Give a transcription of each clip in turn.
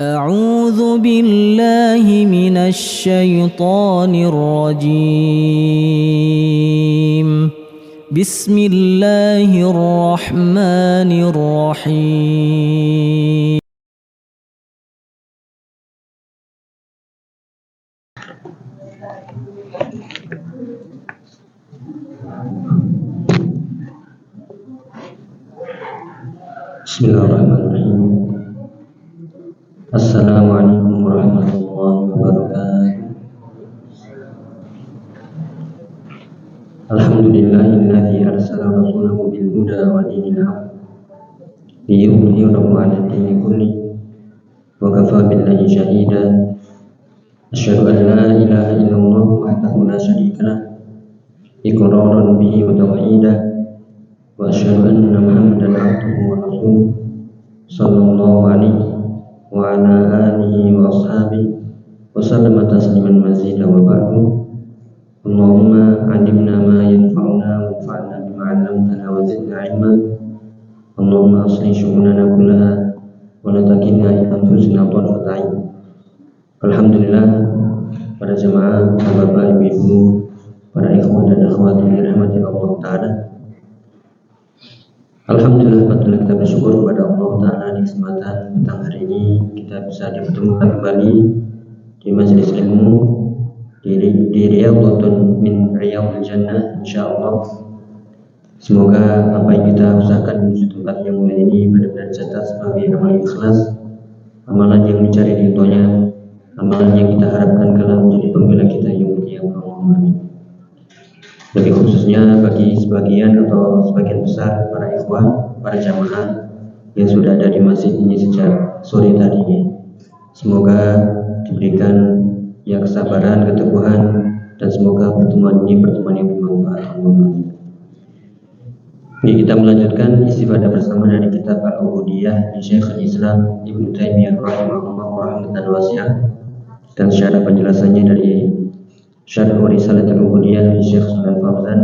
أعوذ بالله من الشيطان الرجيم. بسم الله الرحمن الرحيم. Bismillahirrahmanirrahim. Assalamualaikum warahmatullahi wabarakatuh. Alhamdulillahilladzi arsala rasulahu bil huda wa dinil haqq liyudhhirahu 'ala dini kulli wa kafaa billahi shahida. Asyhadu an la ilaha illallah wahdahu la syarika lah iqraran bihi wa tauhidan wa asyhadu anna Muhammadan 'abduhu wa rasuluh sallallahu alaihi wa ala alihi wa ashabihi wa sallama tasliman mazida wa ba'du. Allahumma 'allimna ma yanfa'una wanfa'na bima 'allamtana wa zidna 'ilma. Allahumma aslih syu'unana kullaha wa la takilna ila anfusina tarfata 'ain. Alhamdulillah, para jemaah, bapak, ibu, para ikhwan dan akhwat yang dirahmati Allah Ta'ala, alhamdulillah, patutlah kita bersyukur kepada Allah Ta'ala di kesempatan petang hari ini kita bisa dipertemukan kembali di majelis ilmu di Riyadhatun min Riyadhil Jannah, insyaallah. Semoga apa yang kita usahakan menuju tempat yang mulia ini benar-benar jatuh sebagai amal ikhlas, amalan yang mencari ridhonya, amalan yang kita harapkan kelak menjadi pembela kita yang mulia. Allahumma amin. Lebih khususnya bagi sebagian atau sebagian besar para ikhwan, para jamaah yang sudah ada di masjid ini sejak sore tadi, semoga diberikan yang kesabaran, keteguhan, dan semoga pertemuan ini pertemuan yang bermanfaat. Ini kita melanjutkan istifadah bersama dari kitab Al-Ubudiyah di Syekhul Islam Ibnu Taimiyah rahimahullah rahmatan wasi'ah, dan secara penjelasannya dari Syarh Risalah Al-Ubudiyah di Syekh Shalal Fauzan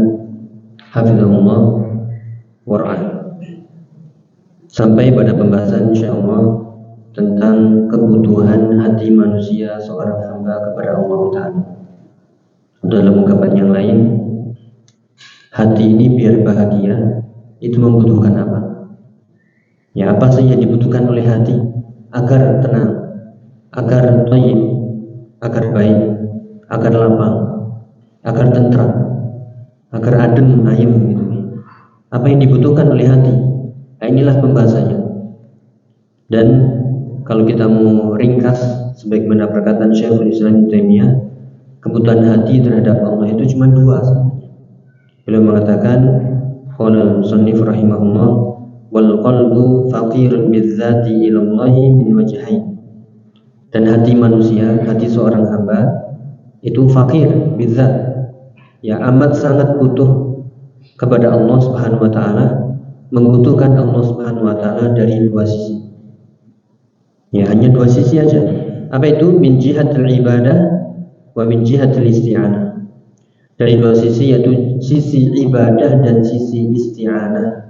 hafizahullah war'an, sampai pada pembahasan insyaallah tentang kebutuhan hati manusia seorang hamba kepada Allah Ta'ala. Dalam ungkapan yang lain, hati ini biar bahagia itu membutuhkan apa? Ya, apa saja yang dibutuhkan oleh hati agar tenang, agar thayyib, agar baik, agar lapang, agar tentram, agar adem ayem gitu. Apa yang dibutuhkan oleh hati? Nah, inilah pembahasannya. Dan kalau kita mau ringkas sebagaimana perkataan Syekhul Islam Ibnu Taimiyah, kebutuhan hati terhadap Allah itu cuma dua sebenarnya. Beliau mengatakan, qala al-musannif rahimahullah, wal qalbu faqirun bidzati ila Allah min wajhain. Dan hati manusia, hati seorang hamba itu fakir bidzat, ya amat sangat butuh kepada Allah Subhanahu wa taala, membutuhkan Allah Subhanahu wa taala dari dua sisi. Ya, hanya dua sisi aja. Apa itu? Min jihatil ibadah wa min jihatil isti'anah. Dari dua sisi, yaitu sisi ibadah dan sisi isti'anah.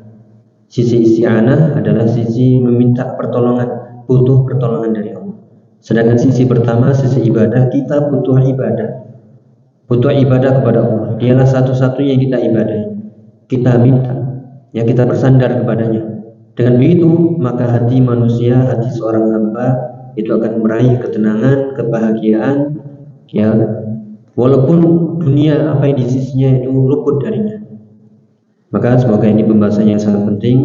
Sisi isti'anah adalah sisi meminta pertolongan, butuh pertolongan dari Allah. Sedangkan sisi pertama, sisi ibadah, kita butuh ibadah. Butuh ibadah kepada Allah. Dialah satu-satunya yang kita ibadahi. Kita minta, ya kita bersandar kepadanya. Dengan begitu, maka hati manusia, hati seorang hamba itu akan meraih ketenangan, kebahagiaan, ya, walaupun dunia apa yang di sisinya itu luput darinya. Maka semoga ini pembahasannya yang sangat penting.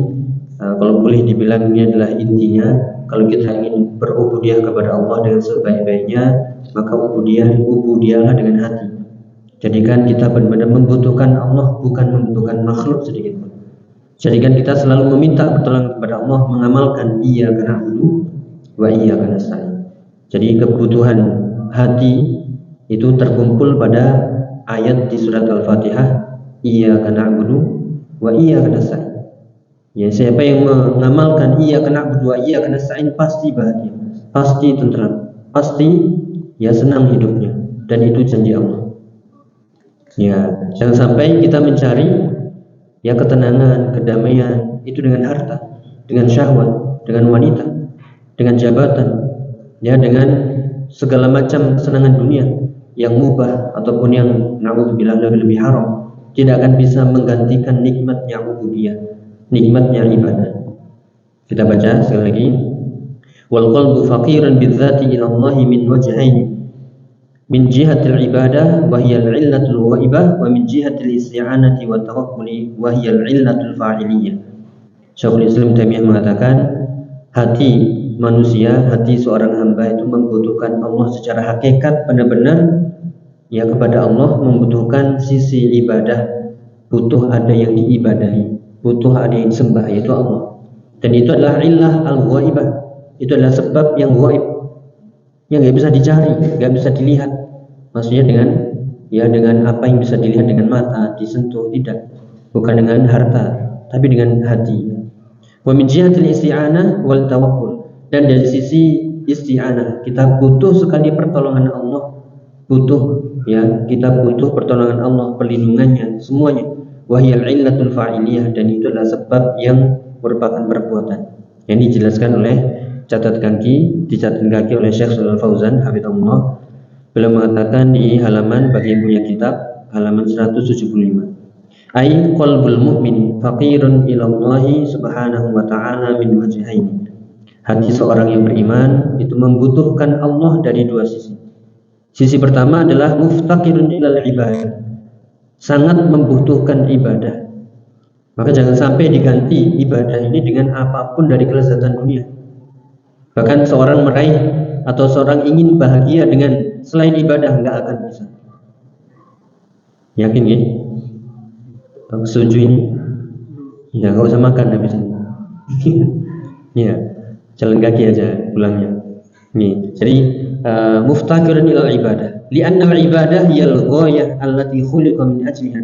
Kalau boleh dibilang ini adalah intinya. Kalau kita ingin berubudiyah kepada Allah dengan sebaik-baiknya, maka ubudiyahlah dengan hati. Jadikan kita benar-benar membutuhkan Allah, bukan membutuhkan makhluk sedikit pun. Jadikan kita selalu meminta pertolongan kepada Allah, mengamalkan iyyaka na'budu wa iyyaka nasta'in. Jadi kebutuhan hati itu terkumpul pada ayat di surat Al-Fatihah, iyyaka na'budu wa iyyaka nasta'in. Ya, siapa yang mengamalkan iyyaka na'budu wa iyyaka nasta'in pasti bahagia, pasti tentram, pasti ya senang hidupnya, dan itu janji Allah. Ya, jangan sampai kita mencari ya ketenangan, kedamaian itu dengan harta, dengan syahwat, dengan wanita, dengan jabatan, ya, dengan segala macam kesenangan dunia yang mubah ataupun yang na'udzubillah lebih haram, tidak akan bisa menggantikan nikmatnya ubudiyah, nikmatnya ibadah. Kita baca sekali lagi. Wal qalbu faqiran bidzati ila Allah min wajhaini, min jihatil ibadah wa hiya al-illatul ghaibah, wa min jihatil isti'anati wa tawakkuli wa hiya al-illatul fa'iliyah. Syekhul Islam Taimiyah mengatakan, hati manusia, hati seorang hamba itu membutuhkan Allah secara hakikat, benar-benar ya kepada Allah, membutuhkan sisi ibadah, butuh ada yang diibadahi, butuh ada yang disembah, yaitu Allah. Dan itu adalah illah al-ghaibah, itu adalah sebab yang ghaib, yang nggak bisa dicari, nggak bisa dilihat. Maksudnya dengan apa yang bisa dilihat dengan mata, disentuh, tidak, bukan dengan harta, tapi dengan hati. Wa min jihatil isti'anah wal tawakkul, dan dari sisi isti'anah, kita butuh sekali pertolongan Allah, kita butuh pertolongan Allah, perlindungannya, semuanya. Wa hiyal illatul fa'iliyah, dan itu adalah sebab yang merupakan perbuatan. Yang dijelaskan oleh dicatatkan kaki oleh Syekh Shalal Fauzan hafizahullah. Beliau mengatakan di halaman, bagi yang punya kitab, halaman 175. Ai qalbul mu'min faqirun ila Allah subhanahu wa ta'ala min wajhaini. Hati seorang yang beriman itu membutuhkan Allah dari dua sisi. Sisi pertama adalah muftaqirun ilal ibadah, sangat membutuhkan ibadah. Maka jangan sampai diganti ibadah ini dengan apapun dari kelezatan dunia. Bahkan seorang meraih atau seorang ingin bahagia dengan selain ibadah, nggak akan bisa. Yakin ya? Aku setuju ini. Ya, nggak usah makan habis ini. Ya, jalan kaki aja pulangnya. Nih, jadi muftaqirun ila ibadah. Li'anna al-ibadah hiyal ghayah allati khuliqa min ajliha.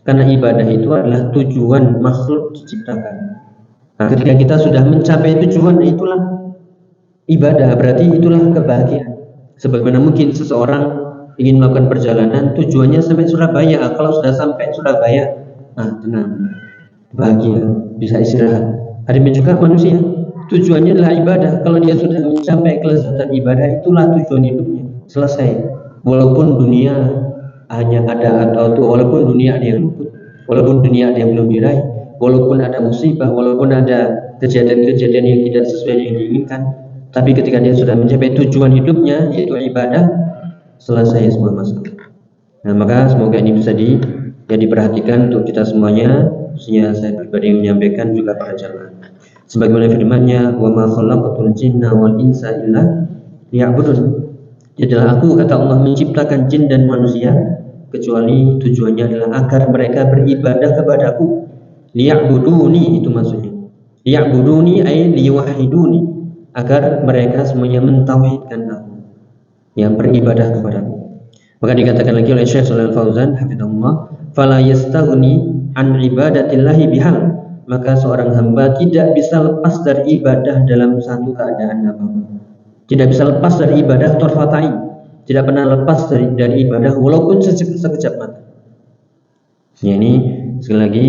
Karena ibadah itu adalah tujuan makhluk diciptakan. Nah, ketika kita sudah mencapai tujuan, itulah ibadah, berarti itulah kebahagiaan. Sebagaimana mungkin seseorang ingin melakukan perjalanan, tujuannya sampai Surabaya. Kalau sudah sampai Surabaya, tenang, bahagia, bisa istirahat. Ada juga manusia, tujuannya adalah ibadah. Kalau dia sudah mencapai kelezatan ibadah, itulah tujuan hidupnya, selesai. Walaupun dunia hanya ada walaupun dunia ada yang luput, walaupun dunia ada yang belum diraih, walaupun ada musibah, walaupun ada kejadian-kejadian yang tidak sesuai yang diinginkan, tapi ketika dia sudah mencapai tujuan hidupnya, yaitu ibadah, selesai semua masalah. Nah, maka semoga ini bisa diperhatikan untuk kita semuanya, khususnya saya pribadi yang menyampaikan, juga para jamaah. Sebagaimana firman-Nya, wa ma khalaqatul jinna wal insa illa liya'budun. Jadilah aku, kata Allah, menciptakan jin dan manusia kecuali tujuannya adalah agar mereka beribadah kepadaku. Liya'buduni, itu maksudnya. Liya'buduni ay liyuwahhiduni, agar mereka semuanya mentauhidkan aku, yang beribadah kepadaku. Maka dikatakan lagi oleh Syekh Shalal Fauzan hafizahullah, fala yastaghni an ibadatillahi bihal. Maka seorang hamba tidak bisa lepas dari ibadah dalam satu keadaan apapun. Tidak bisa lepas dari ibadah tarfatain, tidak pernah lepas dari ibadah walaupun sekejap mata. Ya, ini sekali lagi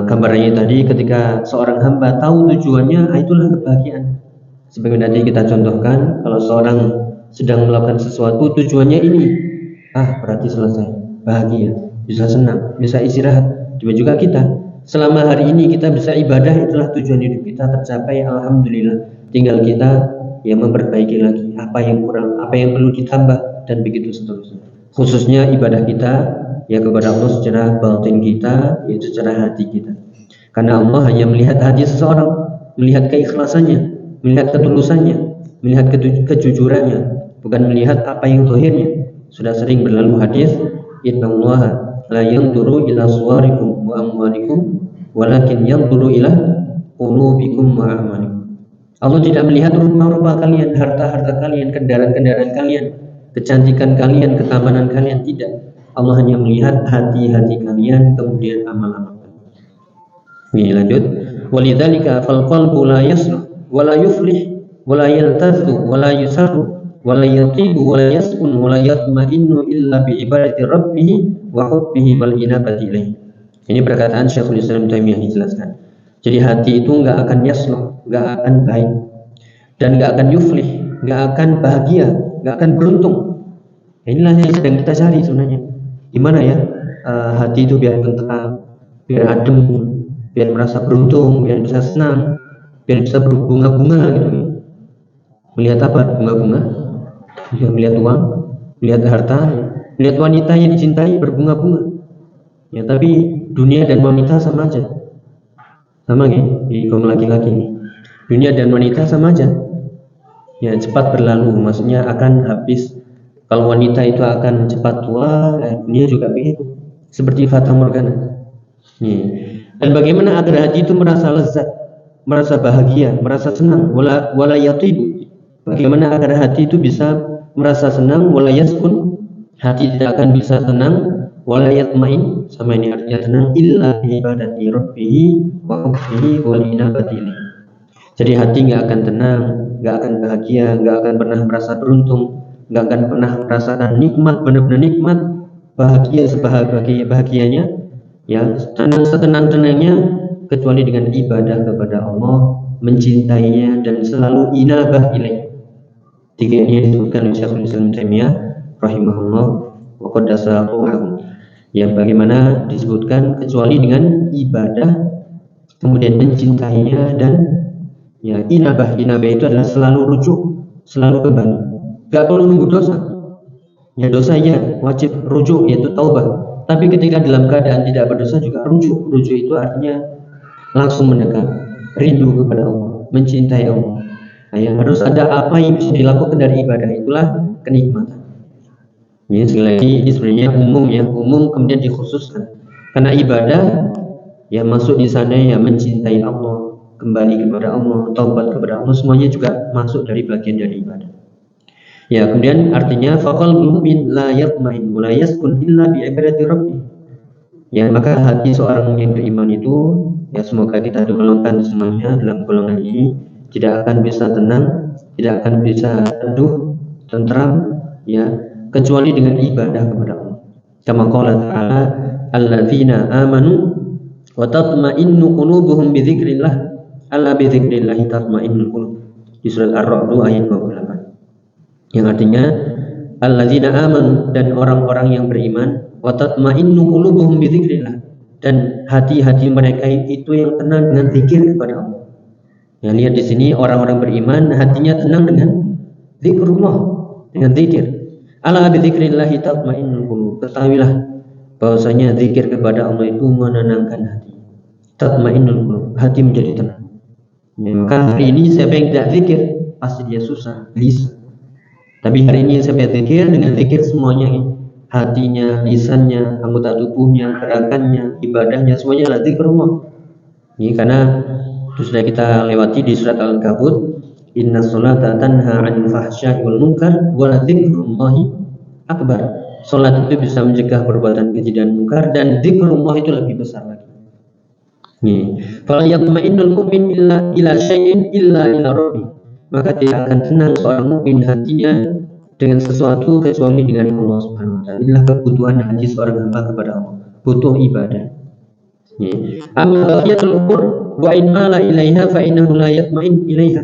gambarannya tadi, ketika seorang hamba tahu tujuannya, itulah kebahagiaan. Sebagaimana tadi kita contohkan, kalau seorang sedang melakukan sesuatu tujuannya ini, berarti selesai, bahagia, bisa senang, bisa istirahat. Juga kita, selama hari ini kita bisa ibadah, itulah tujuan hidup kita tercapai, alhamdulillah. Tinggal kita memperbaiki lagi apa yang kurang, apa yang perlu ditambah, dan begitu seterusnya. Khususnya ibadah kita kepada Allah secara batin kita, yaitu secara hati kita. Karena Allah hanya melihat hati seseorang, melihat keikhlasannya, melihat ketulusannya, melihat kejujurannya, bukan melihat apa yang zahirnya. Sudah sering berlalu hadis, innallaha la yanzuru ila suwarikum wa amwalikum walakin yanzuru ila qulubikum wa a'malikum. Allah tidak melihat rupa-rupa kalian, harta-harta kalian, kendaraan-kendaraan kalian, kecantikan kalian, ketamanan kalian, tidak. Allah hanya melihat hati-hati kalian, kemudian amal-amal kalian. Ini lanjut. Walidzalika fal qalbu la yasluh wa la yuflih wa la yaltazu wa la yusarru wa la yatibu wa la yaskun wa la yatma'innu illa bi ibadati rabbih wa hubbihi wal inabati ilaih. Ini perkataan Syekhul Islam Taimiyah dijelaskan. Jadi hati itu enggak akan yasluh, enggak akan baik, dan enggak akan yuflih, nggak akan bahagia, nggak akan beruntung. Inilah yang sedang kita cari sebenarnya. Gimana ya hati itu biar tenteram, biar adem, biar merasa beruntung, biar bisa senang, biar bisa berbunga-bunga gitu. Melihat apa bunga-bunga? Ya, melihat uang, melihat harta, melihat wanita yang dicintai berbunga-bunga. Ya, tapi dunia dan wanita sama aja. Sama ya, di kaum laki-laki ini. Dunia dan wanita sama aja. Ya, cepat berlalu, maksudnya akan habis. Kalau wanita itu akan cepat tua, dunia juga begitu. Seperti fata morgana. Nih. Dan bagaimana agar hati itu merasa lezat, merasa bahagia, merasa senang, wala yatibu. Bagaimana agar hati itu bisa merasa senang, wala yaskun, hati tidak akan bisa tenang, wala yatmain, sama ini artinya tenang, illa bi ibadati rabbih wa hubbihi wal inabati ilaihi. Jadi hati nggak akan tenang, nggak akan bahagia, nggak akan pernah merasa beruntung, nggak akan pernah merasakan nikmat, benar-benar nikmat, bahagia sebahagianya, ya tenang setenang-tenangnya, kecuali dengan ibadah kepada Allah, mencintainya dan selalu inabah ilaih. Tiga ini disebutkan oleh Syekhul Islam Taimiyah rahimahullah wa qaddasa ruhahu. Ya, bagaimana disebutkan kecuali dengan ibadah, kemudian mencintainya dan ya inabah itu adalah selalu rujuk, selalu kembali. Gak perlu nunggu dosa. Ya dosa ya wajib rujuk, yaitu taubat. Tapi ketika dalam keadaan tidak berdosa juga rujuk. Rujuk itu artinya langsung mendekat, rindu kepada Allah, mencintai Allah. Nah, yang harus ada apa yang bisa dilakukan dari ibadah, itulah kenikmatan. Ya, sekali lagi ini sebenarnya umum ya, umum kemudian dikhususkan. Karena ibadah ya masuk di sana ya mencintai Allah, kembali kepada Allah, taubat kepada Allah, semuanya juga masuk dari bagian dari ibadah. Ya, kemudian artinya faqal mu'min la yatma'in wa la yaskun illa bi ibadati rabbih. Ya, maka hati seorang yang beriman itu ya semoga kita digolongkan semuanya dalam golongan ini, tidak akan bisa tenang, tidak akan bisa teduh, tentram ya kecuali dengan ibadah kepada Allah. Kama qala ta'ala alladzina amanu wa tatma'innu qulubuhum bi dzikrillah, alla bi dzikrillah tatma'innul qulub. Di surat Ar-Ra'd ayat 28. Yang artinya alladzina amanu, dan orang-orang yang beriman, wa tatma'innu qulubuhum bi dzikrillah, dan hati-hati mereka itu yang tenang dengan zikir kepada Allah. Ya, lihat di sini orang-orang beriman hatinya tenang dengan zikrullah, dengan zikir. Ala bi dzikrillah tatmainnul qulub. Ketahuilah bahwasanya zikir kepada Allah itu menenangkan hati. Tatmainnul qulub, hati menjadi tenang. Ya, maka hari ini siapa yang tidak zikir pasti dia susah, gelisah. Tapi hari ini siapa yang zikir, dengan zikir semuanya, hatinya, lisannya, anggota tubuhnya, gerakannya, ibadahnya, semuanya adalah zikrullah. Ini karena itu sudah kita lewati di surat Al-Ankabut, inna sholata tanha 'anil fahsya'i wal munkar wa la dzikrullahi akbar. Salat itu bisa mencegah perbuatan keji dan munkar, dan zikrullah itu lebih besar lagi. Nih, fala yatma'innul mu'min ila syai'in illa ila rabbi. Maka tidak akan tenang seorang mukmin hatinya dengan sesuatu kecuali dengan Allah Subhanahu wa taala. Inilah kebutuhan hati seorang hamba kepada Allah, butuh ibadah. Amma baqiyatul umur wa in mala ilaiha fa innahu la yatma'in ilaiha.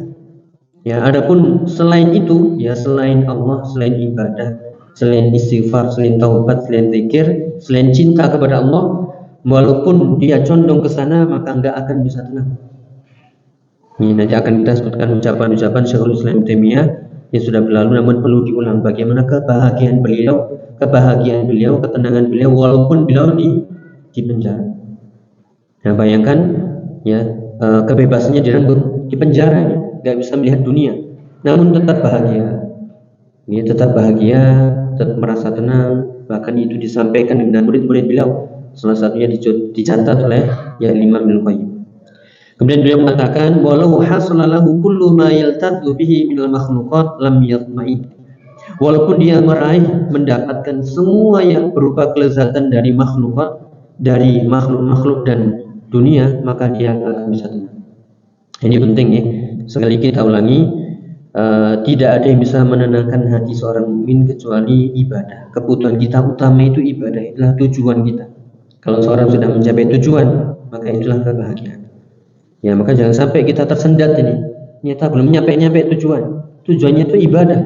Ya, adapun selain itu, ya selain Allah, selain ibadah, selain istighfar, selain taubat, selain zikir, selain cinta kepada Allah, walaupun dia condong ke sana maka enggak akan bisa tenang. Ini nanti akan kita sebutkan ucapan-ucapan Syekhul Islam Taimiyah yang sudah berlalu, namun perlu diulang bagaimana kebahagiaan beliau, ketenangan beliau walaupun beliau di penjara. Nah, bayangkan ya kebebasannya direnggut, di penjara, nggak bisa melihat dunia, namun tetap bahagia. Ini tetap bahagia, tetap merasa tenang. Bahkan itu disampaikan dengan murid-murid beliau. Salah satunya dicatat oleh ya Imam Ibnu Qayyim. Kemudian beliau mengatakan, walau hasalalahu kullu ma yaltadhu bihi minal makhluqat lam yatma'in. Walaupun dia mendapatkan semua yang berupa kelezatan dari makhlukat, dari makhluk-makhluk dan dunia, maka dia akan bisa tenang. Ini penting ya. Sekali kita ulangi, tidak ada yang bisa menenangkan hati seorang mukmin kecuali ibadah. Kebutuhan kita utama itu ibadah, itulah tujuan kita. Kalau seorang sudah mencapai tujuan, maka itulah kebahagiaan. Ya, maka jangan sampai kita tersendat ini. Ternyata belum nyampe tujuan. tujuannya itu ibadah,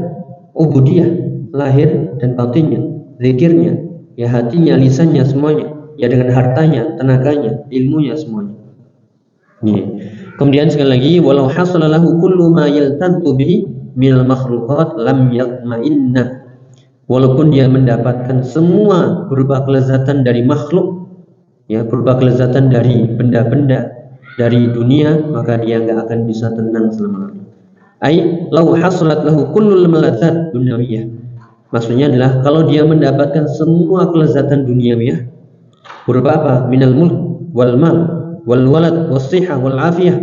ubudiyah, lahir dan batinnya, zikirnya, ya hatinya, lisannya, semuanya, ya dengan hartanya, tenaganya, ilmunya, semuanya. Kemudian sekali lagi, walau hasalalahu kullu ma yaltaddu bihi minal makhluqat lam yatma'inna. Walaupun dia mendapatkan semua berupa kelezatan dari makhluk, ya berupa kelezatan dari benda-benda dari dunia, maka dia nggak akan bisa tenang selama-lamanya. Ai lau hasalat lahu kullul maladzat dunyawiyah. Maksudnya adalah kalau dia mendapatkan semua kelezatan duniawiyah berupa apa? Minal mulk wal mal wal walad was sihah wal afiyah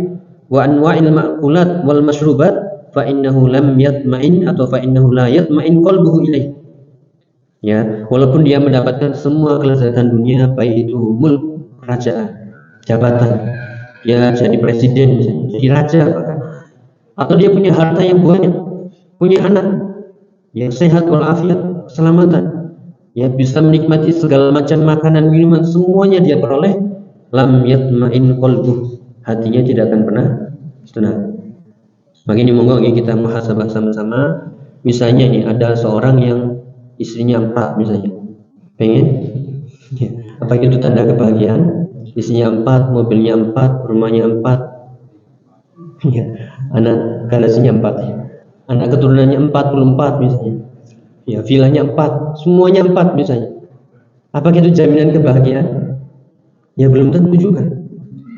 wa anwa'il ma'kulat wal mashrubat fa innahu lam yatma'in atau fa innahu la yatma'in qalbuhu ilaih. Ya, walaupun dia mendapatkan semua kelezatan dunia, baik itu mulk, kerajaan, jabatan, ya jadi presiden, jadi raja bahkan, atau dia punya harta yang banyak, punya anak, ya sehat walafiat, keselamatan, ya bisa menikmati segala macam makanan, minuman, semuanya dia peroleh, lam yatma'in qalbuh, hatinya tidak akan pernah tenang. Makanya monggo kita muhasabah sama-sama. Misalnya nih ada seorang yang istrinya 4 misalnya, pengen ya, apa itu tanda kebahagiaan? Istrinya 4, mobilnya 4, rumahnya 4, ya, anak garasinya 4, ya. Anak keturunannya 44 misalnya, ya vilanya 4, semuanya 4 misalnya. Apakah itu jaminan kebahagiaan? Ya belum tentu juga.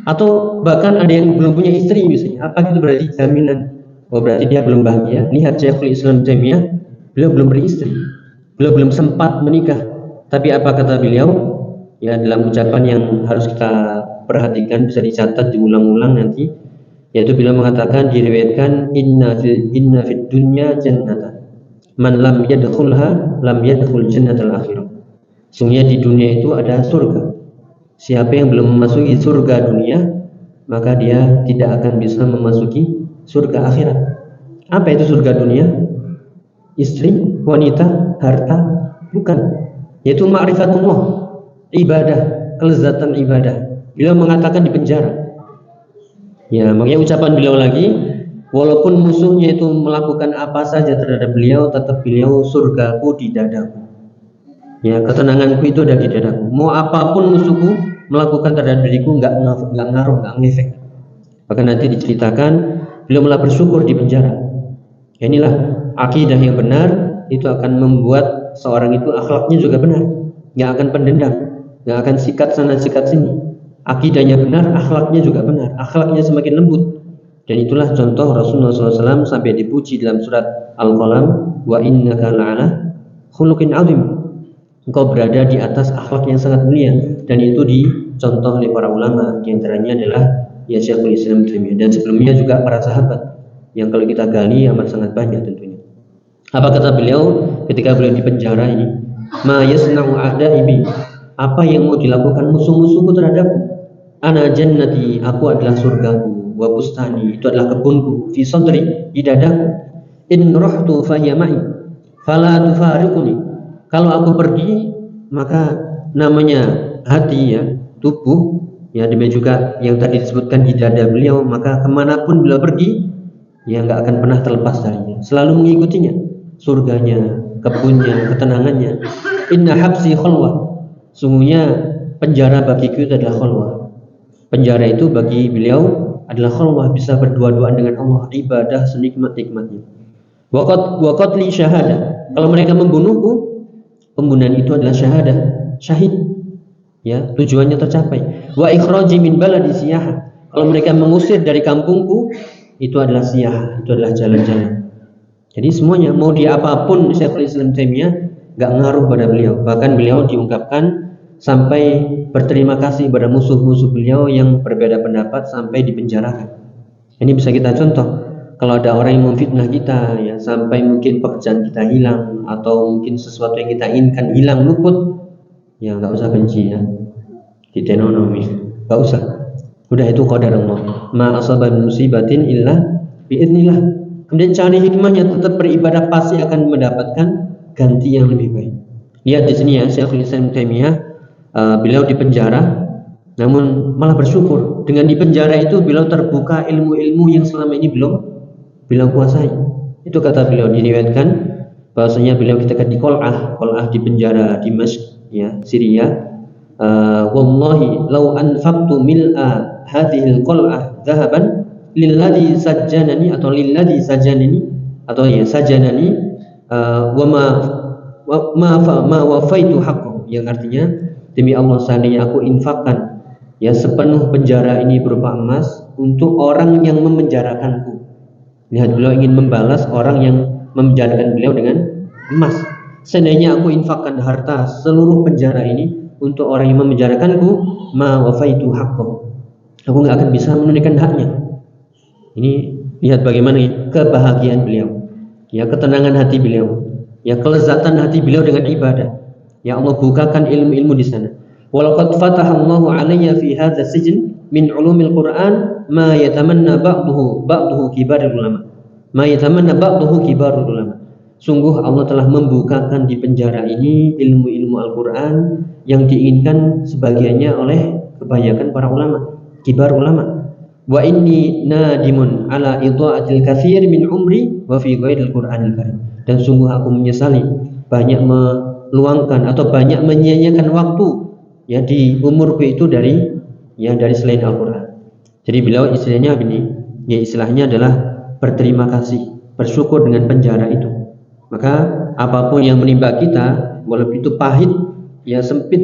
Atau bahkan ada yang belum punya istri misalnya, apakah itu berarti jaminan? Oh berarti dia belum bahagia. Lihat Syekhul Islam Taimiyah, beliau belum beristri, beliau belum sempat menikah. Tapi apa kata beliau? Ya dalam ucapan yang harus kita perhatikan, bisa dicatat, diulang-ulang nanti. Yaitu beliau mengatakan, diriwayatkan, inna fid dunya jannatan man lam yadkhulha lam yadkhul jannatal akhirah. Sungguhnya di dunia itu ada surga. Siapa yang belum memasuki surga dunia, maka dia tidak akan bisa memasuki surga akhirat. Apa itu surga dunia? Istri, wanita, harta? Bukan. Yaitu ma'rifatullah, ibadah, kelezatan ibadah. Beliau mengatakan di penjara. Ya, makanya ucapan beliau lagi, walaupun musuhnya itu melakukan apa saja terhadap beliau, tetap beliau, surgaku di dadaku. Ya, ketenanganku itu ada di dadaku. Mau apapun musuhku melakukan terhadap diriku, nggak ngaruh, nggak ngefek. Maka nanti diceritakan beliau malah bersyukur di penjara. Ya, inilah akidah yang benar, itu akan membuat seorang itu akhlaknya juga benar, nggak akan pendendam, nggak akan sikat sana sikat sini. Akidahnya benar, akhlaknya juga benar, akhlaknya semakin lembut. Dan itulah contoh Rasulullah SAW sampai dipuji dalam surat Al-Qalam, wa innaka la'ala khuluqin azim. Engkau berada di atas akhlak yang sangat mulia, dan itu dicontoh oleh para ulama. Di antaranya adalah ya Syekhul Islam Taimiyah, dan sebelumnya juga para sahabat yang kalau kita gali amat sangat banyak tentunya. Apa kata beliau ketika beliau di penjara ini? Ma yasna'u a'da'i, apa yang mau dilakukan musuh-musuhku terhadapku? Ana jannati, aku adalah surgaku, wa bustani, itu adalah kebunku, fi sadri, di dadaku. In rahtu fahiya ma'i, fala tufariquni. Kalau aku pergi, maka namanya hati, ya, tubuh, ya demikian juga yang tadi disebutkan di dada beliau, maka kemanapun beliau pergi, ya nggak akan pernah terlepas darinya, selalu mengikutinya, surganya, kebunnya, ketenangannya. Inna habsi khalwah, sungguhnya penjara bagiku itu adalah khalwah. Penjara itu bagi beliau adalah khalwah, bisa berdua-duaan dengan Allah, ibadah senikmat-nikmatnya. Waqat li syahadah, kalau mereka membunuhku, pembunuhan itu adalah syahadah, syahid, ya tujuannya tercapai. Wa ikhraji min baladi siyah, kalau mereka mengusir dari kampungku, itu adalah siyah, itu adalah jalan-jalan. Jadi semuanya, mau dia apapun Syekhul Islam Taimiyah nggak ngaruh pada beliau. Bahkan beliau diungkapkan sampai berterima kasih pada musuh-musuh beliau yang berbeda pendapat sampai dipenjarakan. Ini bisa kita contoh. Kalau ada orang yang memfitnah kita, ya sampai mungkin pekerjaan kita hilang, atau mungkin sesuatu yang kita inginkan hilang, luput, ya nggak usah benci, ya ditenonomi, nggak usah. Udah, itu qadar Allah. Ma asaba musibatin illa biidznillah. Kemudian cari hikmahnya, tetap beribadah, pasti akan mendapatkan ganti yang lebih baik. Lihat di sini ya, Syekhul Islam Taimiyah, beliau di penjara, namun malah bersyukur. Dengan di penjara itu beliau terbuka ilmu-ilmu yang selama ini belum kuasai. Itu kata beliau, diriwayatkan bahwasanya beliau ketika di Qol'ah di penjara Dimashq, ya, Syria. Wallahi law anfaqtu mil'a hadhil qol'ah dhahaban lilladhi sajjanani atau lilladhi sajjanani atau ya sajjanani wa ma wafaitu haqqahu, yang artinya demi Allah seandainya aku infakkan ya sepenuh penjara ini berupa emas untuk orang yang memenjarakanku. Lihat, beliau ingin membalas orang yang memenjarakan beliau dengan emas. Seandainya aku infakkan harta seluruh penjara ini untuk orang yang memenjarakanku, ma wafaitu haqqahu, aku nggak akan bisa menunaikan haknya. Ini lihat bagaimana kebahagiaan beliau, ya, ketenangan hati beliau, ya, kelezatan hati beliau dengan ibadah. Ya Allah bukakan ilmu-ilmu di sana. Walaqad fatahallahu alayya fi hadza sijn min ulumil Qur'an ma yatamanna ba'duhu kibarul ulama. Ma yatamanna ba'duhu kibarul ulama. Sungguh Allah telah membukakan di penjara ini ilmu-ilmu Al-Qur'an yang diinginkan sebagiannya oleh kebanyakan para ulama, kibar ulama. Wa inni nadimun ala idha'atil katsir min umri wa fi ghairil Qur'anil karim. Dan sungguh aku menyesali banyak meluangkan atau banyak menyia-nyiakan waktu ya di umurku itu dari selain Al-Qur'an. Jadi beliau istilahnya begini, ya istilahnya adalah berterima kasih, bersyukur dengan penjara itu. Maka apapun yang menimpa kita, walaupun itu pahit, ya sempit,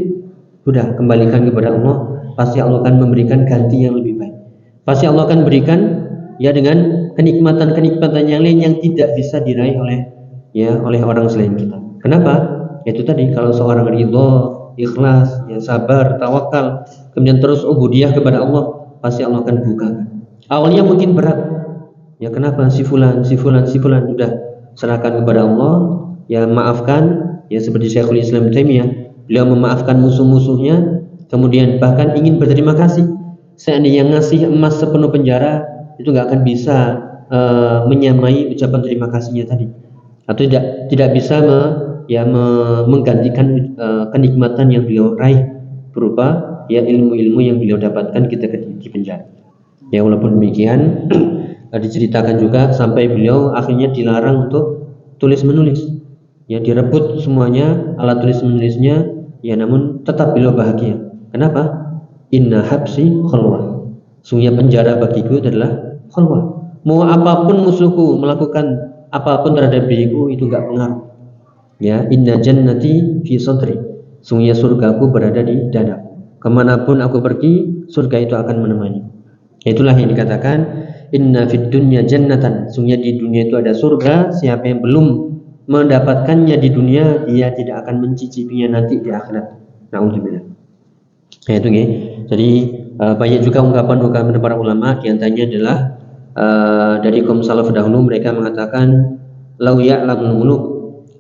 sudah kembalikan kepada Allah, pasti Allah akan memberikan ganti yang lebih baik. Pasti Allah akan berikan ya dengan kenikmatan-kenikmatan yang lain yang tidak bisa diraih oleh orang selain kita. Kenapa? Itu tadi, kalau seorang ridho, ikhlas, ya, sabar, tawakal, kemudian terus ubudiyah kepada Allah, pasti Allah akan bukakan. Awalnya mungkin berat, ya kenapa si fulan sudah serahkan kepada Allah, ya maafkan, ya seperti Syekhul Islam Taimiyah, beliau memaafkan musuh-musuhnya, kemudian bahkan ingin berterima kasih. Seandainya ngasih emas sepenuh penjara itu nggak akan bisa menyamai ucapan terima kasihnya tadi, atau tidak bisa menggantikan kenikmatan yang beliau raih berupa ya ilmu-ilmu yang beliau dapatkan ketika di penjara. Ya walaupun demikian diceritakan juga sampai beliau akhirnya dilarang untuk tulis menulis, ya direbut semuanya alat tulis menulisnya, ya namun tetap beliau bahagia. Kenapa? Inna habsi khalwah, sungguhnya penjara bagiku adalah khalwah. Mau apapun musuhku melakukan apapun terhadap diriku itu enggak pengaruh. Ya, inna jannati fi sadri, sungguhnya surgaku berada di dadaku. Kemanapun aku pergi, surga itu akan menemani. Itulah yang dikatakan inna fid dunya jannatan, sungguhnya di dunia itu ada surga. Siapa yang belum mendapatkannya di dunia, dia tidak akan mencicipinya nanti di akhirat. Nauzubillah. Nah itu nih. Jadi banyak juga ungkapan para ulama, di antaranya adalah dari kaum salaf dahulu, mereka mengatakan lau ya'lamul muluk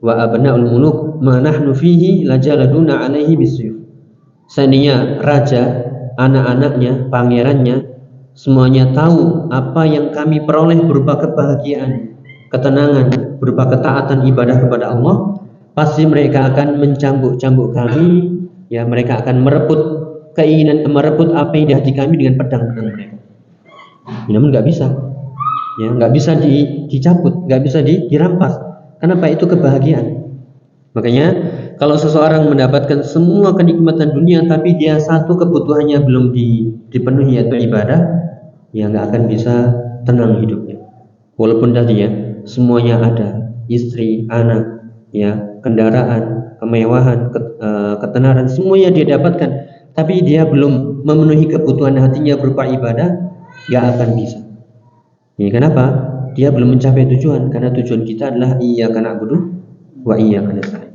wa abna'ul muluk ma nahnu fihi lajaladuna alaihi bisuyuf. Seandainya raja, anak-anaknya, pangerannya semuanya tahu apa yang kami peroleh berupa kebahagiaan, ketenangan, berupa ketaatan ibadah kepada Allah, pasti mereka akan mencambuk-cambuk kami, ya mereka akan merebut apa yang di hati kami dengan pedang-pedang mereka. Namun nggak bisa, ya nggak bisa dicabut, nggak bisa dirampas. Kenapa? Itu kebahagiaan. Makanya kalau seseorang mendapatkan semua kenikmatan dunia tapi dia satu kebutuhannya belum dipenuhi, yaitu ibadah, ya nggak akan bisa tenang hidupnya. Walaupun tadi ya semuanya ada, istri, anak, ya kendaraan, kemewahan, ketenaran, semuanya dia dapatkan, tapi dia belum memenuhi kebutuhan hatinya berupa ibadah, nggak akan bisa. Ya, kenapa? Dia belum mencapai tujuan, karena tujuan kita adalah iyyaka na'budu wa iyyaka nasta'in.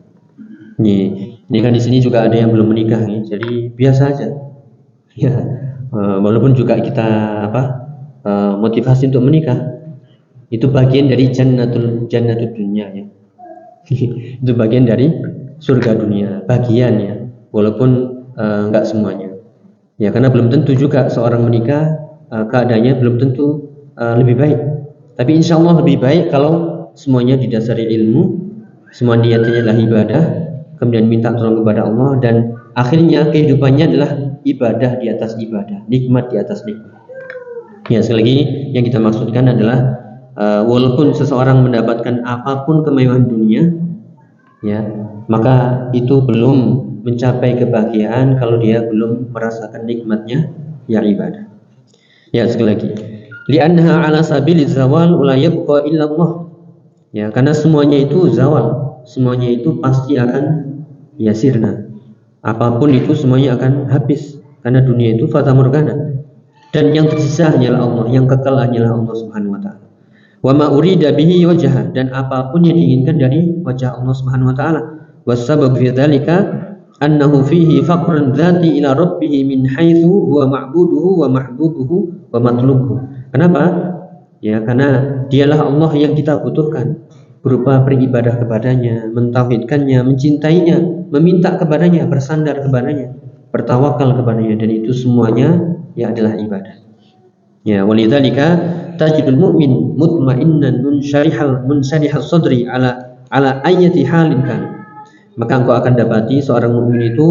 Ini kan di sini juga ada yang belum menikah, nih. Jadi biasa aja. Ya, walaupun juga kita motivasi untuk menikah, itu bagian dari jannatul dunya ya. Itu bagian dari surga dunia, bagian ya. Walaupun enggak semuanya. Ya karena belum tentu juga seorang menikah keadaannya belum tentu lebih baik. Tapi insya Allah lebih baik kalau semuanya didasari ilmu, semua niatnya adalah ibadah, kemudian minta tolong kepada Allah, dan akhirnya kehidupannya adalah ibadah di atas ibadah, nikmat di atas nikmat. Ya sekali lagi yang kita maksudkan adalah walaupun seseorang mendapatkan apapun kemewahan dunia, ya, maka itu belum mencapai kebahagiaan kalau dia belum merasakan nikmatnya ya ibadah. Ya, sekali lagi, li'annaha ala sabiliz zawal la yabqa illa Allah. Ya, karena semuanya itu zawal, semuanya itu pasti akan ya sirna. Apapun itu semuanya akan habis, karena dunia itu fata morgana. Dan yang tersisa hanyalah Allah, yang kekal hanyalah Allah Subhanahu wa taala. Wa ma urida bihi wajha, dan apapun yang diinginkan dari wajah Allah Subhanahu wa taala. Wasabab fi dzalika annahu fihi faqrun dzati ila rabbih min haitsu huwa ma'buduhu wa mahbubuhu wa matlubuhu. Kenapa? Ya, karena dialah Allah yang kita butuhkan, berupa beribadah kepadanya, mentauhidkannya, mencintainya, meminta kepadanya, bersandar kepadanya, bertawakal kepadanya, dan itu semuanya ya adalah ibadah. Ya, walidzalika tajidul mu'min mutmainnan munsyarihal sadri ala ayati halin kan. Maka engkau akan dapati seorang mukmin itu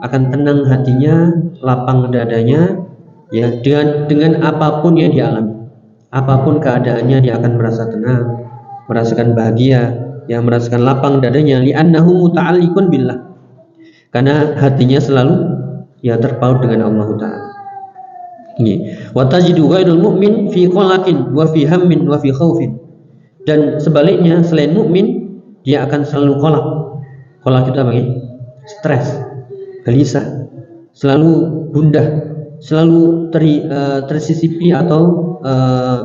akan tenang hatinya, lapang dadanya, ya, dengan apapun yang dia alami. Apapun keadaannya dia akan merasa tenang, merasakan bahagia, yang merasakan lapang dadanya, li'annahu muta'alliqun billah. Karena hatinya selalu ya terpaut dengan Allah Ta'ala. Wa tajidu ghairul mu'min fi qalaqin wa fi hammin wa fi khaufin. Dan sebaliknya, selain mukmin, dia akan selalu qalaq. Qalaq itu apa? Stres, gelisah, selalu gundah, selalu tersisipi atau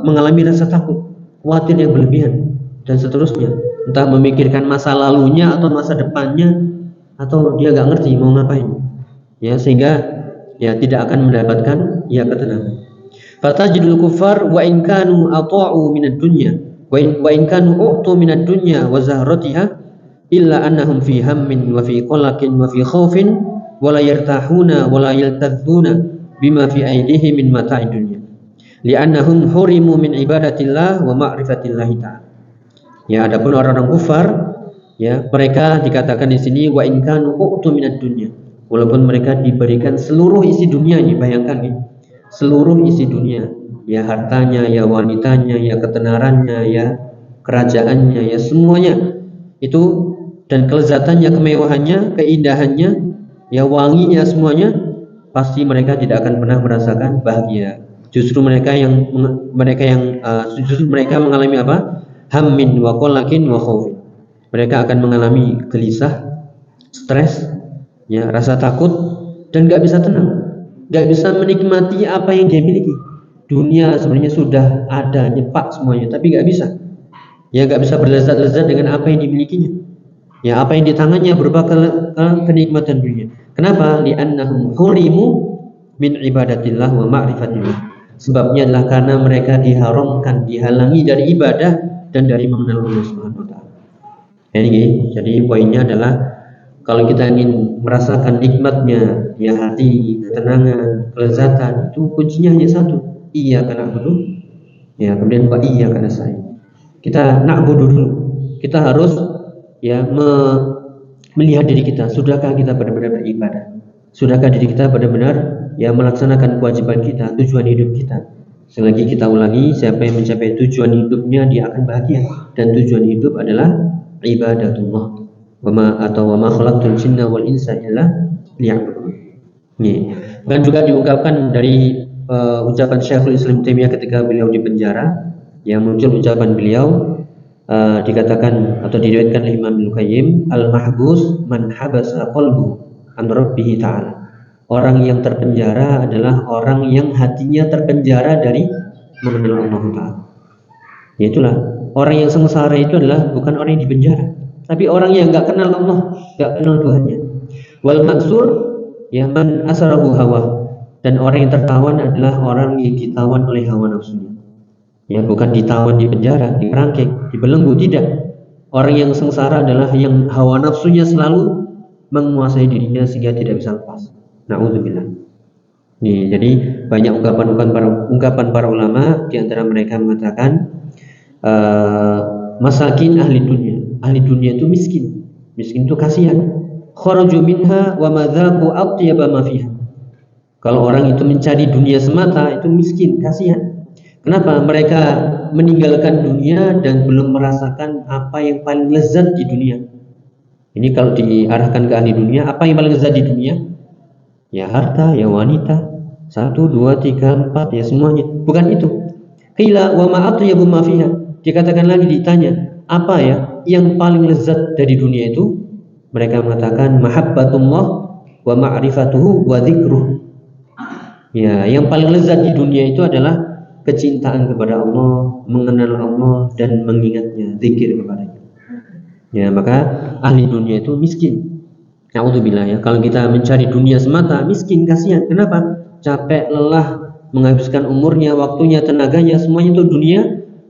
mengalami rasa takut, khawatir yang berlebihan, dan seterusnya. Entah memikirkan masa lalunya atau masa depannya, atau dia nggak ngerti mau ngapain, ya, sehingga ya tidak akan mendapatkan ya ketenangan. Fatajidul kufar wa in kanu ata'u minad dunya wa in kanu u'tu minad dunya wa zahratiha illa annahum fi hammin wa fi qalaqin wa fi khaufin wa la yartahuna wa la yaltadzuna bima fi aydihim min mata'id dunya li'annahum hurimu min ibadatillah wa ma'rifatillah ta'ala. Ya, adapun orang-orang kufar, ya, mereka dikatakan di sini wa in kanu u'tu minad dunya, walaupun mereka diberikan seluruh isi dunia ini, bayangkan nih, seluruh isi dunia, ya, hartanya, ya, wanitanya, ya, ketenarannya, ya, kerajaannya, ya, semuanya itu, dan kelezatannya, kemewahannya, keindahannya, ya, wanginya, semuanya, pasti mereka tidak akan pernah merasakan bahagia. Justru mereka mengalami apa? Hammin wa qalakin wa khaufin. Mereka akan mengalami gelisah, stres, ya, rasa takut, dan gak bisa tenang, gak bisa menikmati apa yang dia miliki. Dunia sebenarnya sudah ada, nyepak semuanya, tapi gak bisa, ya, gak bisa berlezat-lezat dengan apa yang dimilikinya, ya, apa yang di tangannya berupa kenikmatan dunia. Kenapa? Li'annahum hurimu min ibadatillah wa ma'rifatillah. Sebabnya adalah karena mereka diharamkan, dihalangi dari ibadah dan dari mengenal Allah Subhanahu wa taala. Jadi poinnya adalah, kalau kita ingin merasakan nikmatnya ya hati, ketenangan, kelezatan, itu kuncinya hanya satu, iyyaka na'budu, ya, kemudian wa iyyaka nasta'in. Kita na'budu dulu, kita harus ya melihat diri kita, sudahkah kita benar-benar beribadah, sudahkah diri kita benar-benar ya melaksanakan kewajiban kita, tujuan hidup kita. Selagi kita ulangi, siapa yang mencapai tujuan hidupnya dia akan bahagia, dan tujuan hidup adalah ibadatullah. Wa ma khalaqtul jinna wal insa illa liya'budun. Dan juga diungkapkan dari ucapan Syekhul Islam Taimiyah ketika beliau di penjara, yang muncul ucapan beliau, dikatakan atau diriwayatkan oleh Imam Ibnu Qayyim, al-mahbus man habasa qalbu an rabbih ta'ala. Orang yang terpenjara adalah orang yang hatinya terpenjara dari mengenal Allah Ta'ala. Itulah orang yang sengsara, itu adalah bukan orang yang dipenjara, tapi orang yang enggak kenal Allah, enggak kenal Tuhannya. Wal maksur ya man asarahu hawa, dan orang yang tertawan adalah orang yang ditawan oleh hawa nafsunya. Ya, bukan ditawan di penjara, di kerangkeng, dibelenggu, tidak. Orang yang sengsara adalah yang hawa nafsunya selalu menguasai dirinya sehingga tidak bisa lepas. Na'udzubillah. Jadi banyak ungkapan para ulama, di antara mereka mengatakan masakin ahli dunia itu miskin itu kasihan. Kharaju minha wa madzaku atyaba ma fiha. Kalau orang itu mencari dunia semata, itu miskin, kasihan. Kenapa? Mereka meninggalkan dunia dan belum merasakan apa yang paling lezat di dunia. Ini kalau diarahkan ke ahli dunia, apa yang paling lezat di dunia? Ya harta, ya wanita. 1, 2, 3, 4, ya semuanya. Bukan itu. Qila wa ma atyabu ma fiha. Dikatakan lagi, ditanya, apa ya yang paling lezat dari dunia itu? Mereka mengatakan mahabbatullah wa ma'rifatuhu wa dzikruh. Ya, yang paling lezat di dunia itu adalah kecintaan kepada Allah, mengenal Allah dan mengingatnya, zikir kepadanya. Ya, maka ahli dunia itu miskin. Na'udzubillah ya. Kalau kita mencari dunia semata, miskin, kasihan. Kenapa? Capek, lelah, menghabiskan umurnya, waktunya, tenaganya, semuanya itu dunia.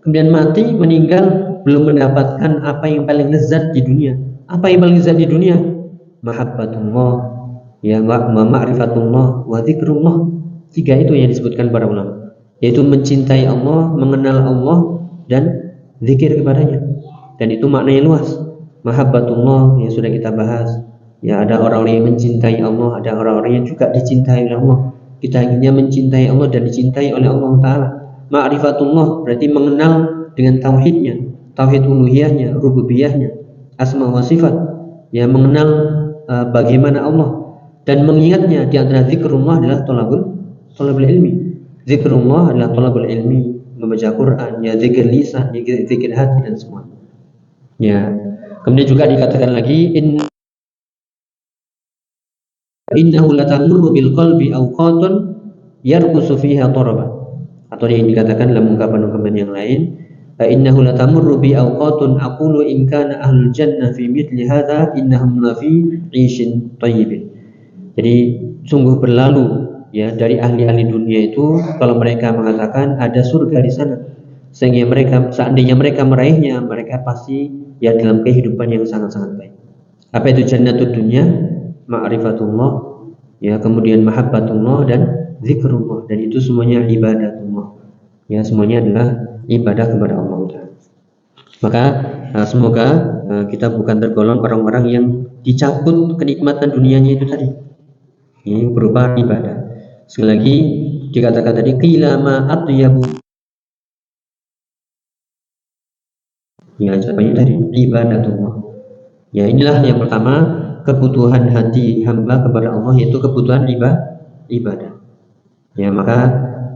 Kemudian mati, meninggal, belum mendapatkan apa yang paling lezat di dunia. Apa yang paling lezat di dunia? Mahabbatullah, ya, ma'rifatullah, wa dzikrullah. 3 itu yang disebutkan para ulama, yaitu mencintai Allah, mengenal Allah, dan zikir kepadanya. Dan itu maknanya luas. Mahabbatullah yang sudah kita bahas. Ya, ada orang-orang yang mencintai Allah, ada orang-orang yang juga dicintai oleh Allah. Kita inginnya mencintai Allah dan dicintai oleh Allah Ta'ala. Ma'rifatullah berarti mengenal dengan tauhidnya, tauhid uluhiyahnya, rububiyahnya, asma wa sifat. Ya, mengenal bagaimana Allah dan mengingatnya. Di antara zikrullah adalah thalabul ilmi. Zikrullah adalah thalabul ilmi, membaca Quran, ya, zikir lisan, ya, zikir hati dan semua. Ya. Kemudian juga dikatakan lagi innahu latamurru bil qalbi awqatun yarqusu fiha taraba. Atau yang dikatakan dalam ungkapan-ungkapan yang lain, innahu latamurru bi awqatun aqulu in kana ahlul jannah fi mithli hadha innahum la fi 'ishin thayyibin. Jadi sungguh berlalu ya dari ahli-ahli dunia itu kalau mereka mengatakan ada surga di sana, sehingga mereka, seandainya mereka meraihnya, mereka pasti ya dalam kehidupan yang sangat-sangat baik. Apa itu jannatud dunya? Ma'rifatullah, ya, kemudian mahabbatullah dan zikrullah, dan itu semuanya ibadatullah. Ya, semuanya adalah ibadah kepada Allah Ta'ala. Maka semoga kita bukan tergolong orang-orang yang dicabut kenikmatan dunianya itu tadi. Ini berupa ibadah. Sekali lagi dikatakan tadi qila ma atyabu. Ya, jawabannya tadi ibadatullah. Ya, inilah yang pertama, kebutuhan hati hamba kepada Allah, yaitu kebutuhan ibadah. Ya, maka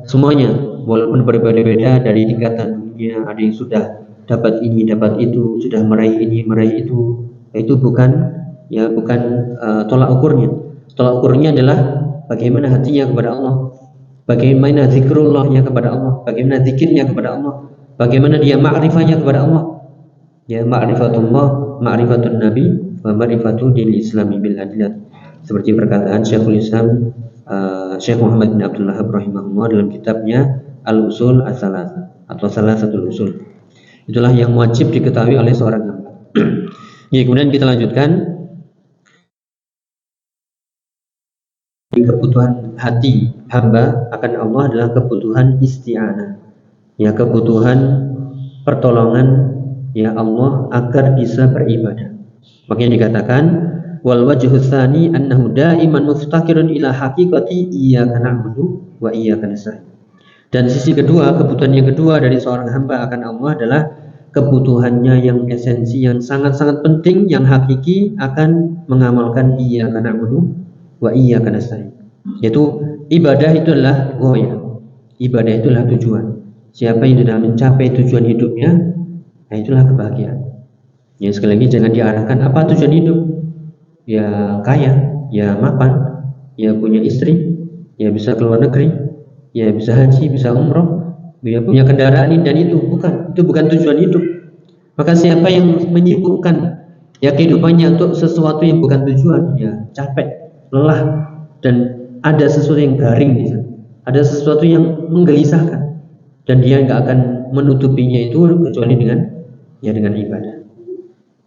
semuanya walaupun berbeda-beda dari tingkatan dunia, ada yang sudah dapat ini, dapat itu, sudah meraih ini, meraih itu bukan tolak ukurnya. Tolak ukurnya adalah bagaimana hatinya kepada Allah, bagaimana zikrullahnya kepada Allah, bagaimana zikirnya kepada Allah, bagaimana dia ma'rifahnya kepada Allah. Ya, ma'rifatullah, ma'rifatun nabi, wa ma'rifatu dil islami bil adilat. Seperti perkataan Syekhul Islam Syekh Muhammad bin Abdul Wahhab rahimahullah dalam kitabnya Al-Usul As-Salasah atau Salasatul Usul. Itulah yang wajib diketahui oleh seorang hamba. Ya, kemudian kita lanjutkan. Kebutuhan hati hamba akan Allah adalah kebutuhan isti'anah. Ya, kebutuhan pertolongan ya Allah agar bisa beribadah. Makanya dikatakan wal wajhu tsani annahu daiman muftaqirun ila haqiqati iyyaka na'budu wa iyyaka nasta'in. Dan sisi kedua, kebutuhan yang kedua dari seorang hamba akan Allah adalah kebutuhannya yang esensi, yang sangat-sangat penting, yang hakiki akan mengamalkan iyyaka na'budu wa iyyaka nasta'in. Yaitu ibadah itu adalah ghaya. Ibadah itulah tujuan. Siapa yang sudah mencapai tujuan hidupnya, nah itulah kebahagiaan. Ya, sekali lagi jangan diarahkan apa tujuan hidup. Ya kaya, ya mapan, ya punya istri, ya bisa keluar negeri, ya bisa haji, bisa umroh, ya punya kendaraan ini dan itu. Itu bukan tujuan hidup. Maka siapa yang menyibukkan ya kehidupannya untuk sesuatu yang bukan tujuan, ya capek, lelah, dan ada sesuatu yang garing di sana. Ada sesuatu yang menggelisahkan. Dan dia nggak akan menutupinya itu kecuali dengan ibadah.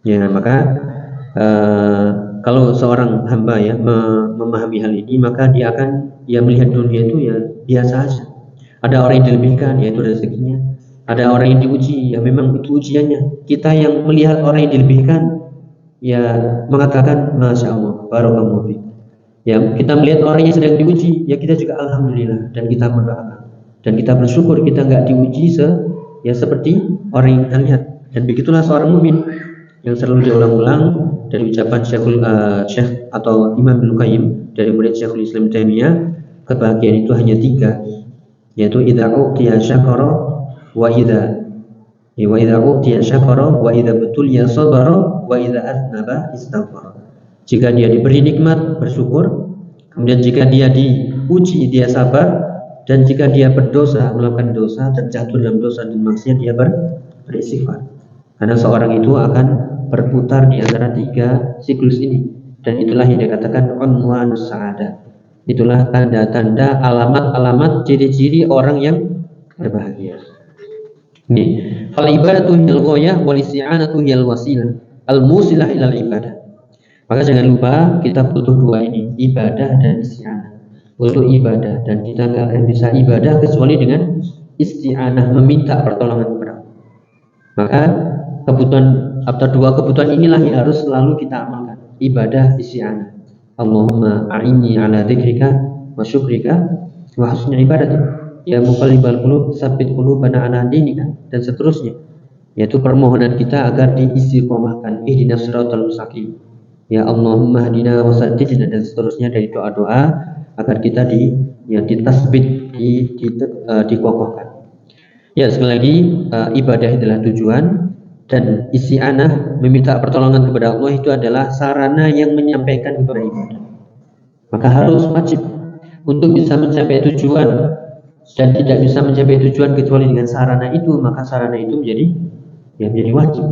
Ya, maka kalau seorang hamba ya memahami hal ini, maka dia akan melihat dunia itu ya biasa saja. Ada orang yang dilebihkan, yaitu rezekinya. Ada orang yang diuji, ya memang itu ujiannya. Kita yang melihat orang yang dilebihkan, ya mengatakan masya Allah, barakallahu fiik. Ya, kita melihat orang yang sedang diuji, ya kita juga alhamdulillah dan kita mendoakan. dan kita bersyukur kita nggak diuji seperti orang yang kita lihat. Dan begitulah seorang mukmin yang selalu diulang-ulang dari ucapan Syekh atau Imam Ibnu Qayyim dari murid Syekhul Islam Taimiyah. Kebahagiaan itu hanya 3, yaitu idza u'tiya syakara wa idza u'tiya syakara wa idza butuliya sabara wa idza athnaba istaghfara. Jika dia diberi nikmat bersyukur, kemudian jika dia diuji dia sabar, dan jika dia berdosa melakukan dosa terjatuh dalam dosa dan maksiat dia beristighfar. Karena seorang itu akan berputar di antara 3 siklus ini, dan itulah yang dikatakan unwanus sa'adah. Itulah tanda-tanda, alamat-alamat, ciri-ciri orang yang berbahagia. Ini fal ibadatu hiyal ghayah wal isti'anatu hiyal wasilah al-musilah ilal ibadah. Maka jangan lupa kita butuh 2 ini, ibadah dan isti'anah. Butuh ibadah, dan kita nggak akan bisa ibadah kecuali dengan isti'anah, meminta pertolongan kepada Allah. Maka kebutuhan atau 2 kebutuhan inilah yang harus selalu kita amalkan, ibadah, isti'anah. Allahumma a'inni ala dzikrika wa syukrika wa husni ibadatik, ya muqallibal qulub tsabbit qulubana ala dinika, dan seterusnya, yaitu permohonan kita agar diistiqomahkan, ihdinas siratal mustaqim, ya Allahumma hadina wa saddidna, dan seterusnya dari doa-doa agar kita ditasbit, dikokohkan. Ya, sekali lagi ibadah adalah tujuan, dan isti'anah, meminta pertolongan kepada Allah, itu adalah sarana yang menyampaikan kepada ibadah. Maka harus wajib untuk bisa mencapai tujuan, dan tidak bisa mencapai tujuan kecuali dengan sarana itu, maka sarana itu menjadi wajib.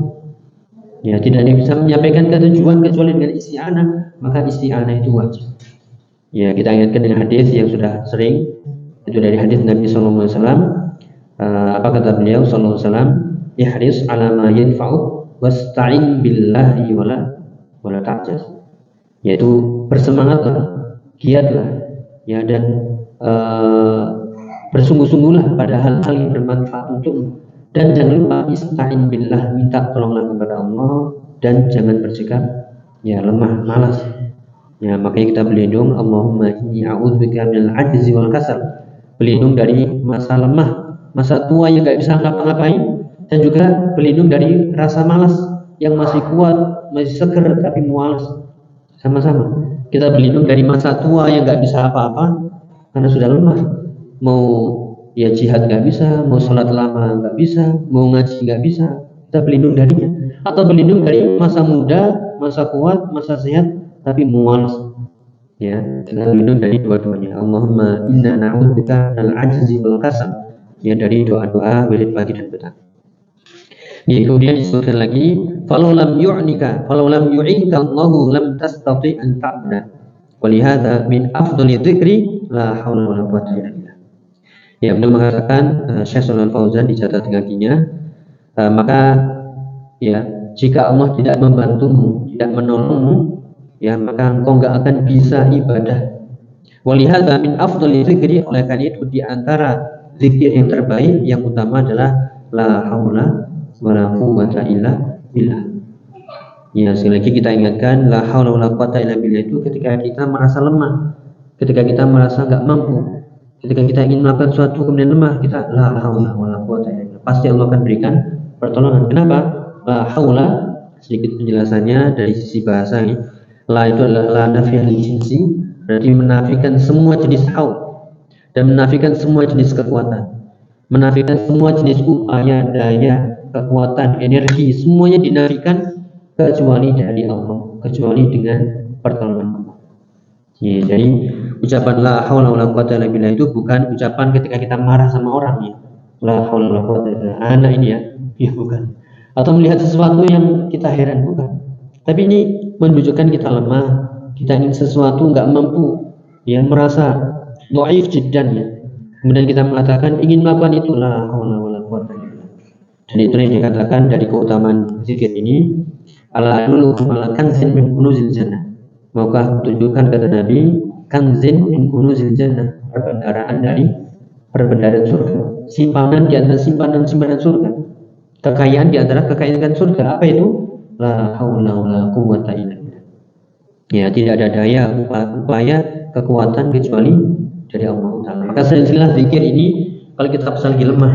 Ya, tidak bisa menyampaikan ke tujuan kecuali dengan isti'anah, maka isti'anah itu wajib. Ya, kita ingatkan dengan hadis yang sudah sering, itu dari hadis Nabi sallallahu alaihi wasallam. Apa kata beliau sallallahu alaihi wasallam? Ihris ala ma yanfa'u wasta'in billahi wala ta'jaz. Yaitu bersemangatlah, giatlah, ya, dan bersungguh-sungguhlah pada hal-hal yang bermanfaat untukmu, dan jangan lupa ista'in billah, minta tolonglah kepada Allah, dan jangan bersikap lemah, malas. Ya, makanya kita berlindung, Allahumma inni a'udzubika minal ajzi wal kasal, berlindung dari masa lemah, masa tua yang enggak bisa ngapa-ngapain, dan juga berlindung dari rasa malas yang masih kuat, masih seger tapi malas. Sama-sama kita berlindung dari masa tua yang enggak bisa apa-apa karena sudah lemah. Mau jihad enggak bisa, mau sholat lama enggak bisa, mau ngaji enggak bisa, kita berlindung darinya. Atau berlindung dari masa muda, masa kuat, masa sehat tapi malas. Ya, kita berlindung dari dua-duanya. Allahumma inna na'udzubika minal ajzi wal kasal. Ya, dari doa-doa wirid pagi dan petang. Ya, kemudian disebutkan lagi, falau lam yu'inka Allahu lam tastati an ta'budu. Walihada min afdhali dzikri la haula wala quwwata illa billah. Ya, beliau mengatakan, Syekh Shalal Fauzan di catatan kakinya, maka ya, jika Allah tidak membantumu, tidak menolongmu, ya, maka engkau enggak akan bisa ibadah. Walihada min afdhali dzikri, oleh karena itu di antara zikir yang terbaik, yang utama adalah la haula wala quwwata illa billah. Ya, sekali lagi kita ingatkan, la haula wala quwwata illa billah itu ketika kita merasa lemah, ketika kita merasa enggak mampu, ketika kita ingin melakukan sesuatu kemudian lemah, kita la haula wala quwwata illa billah, pasti Allah akan berikan pertolongan. Kenapa? La haula, sedikit penjelasannya dari sisi bahasa ini. La itu adalah la nafiyah lil jinsi, berarti menafikan semua jenis haul, dan menafikan semua jenis kekuatan, menafikan semua jenis upaya, daya, kekuatan, energi, semuanya dinafikan kecuali dari Allah, kecuali dengan pertolongan Allah. Ya, jadi ucapan la haula wala quwwata illa billah itu bukan ucapan ketika kita marah sama orang, ya. La haula wala quwwata illa billah, anak ini ya bukan. Atau melihat sesuatu yang kita heran, bukan. Tapi ini menunjukkan kita lemah, kita ingin sesuatu enggak mampu, yang merasa dhaif jiddan, ya. Kemudian kita mengatakan ingin melakukan itu, la haula wala quwwata illa billah. Dan itu yang dikatakan dari keutamaan zikir ini, ala adullu ala kanzin min kunuzil jannah. Maukah tunjukkan, kata Nabi, kanzin min kunuzil jannah, perbendaharaan dari perbendaharaan surga, simpanan di antara simpanan-simpanan surga, kekayaan di antara kekayaan surga. Apa itu? La haula wala quwwata illa billah. Ya, tidak ada daya, upaya, kekuatan kecuali dari Allah Ta'ala. Maka silsilah zikir ini kalau kita pas lagi lemah,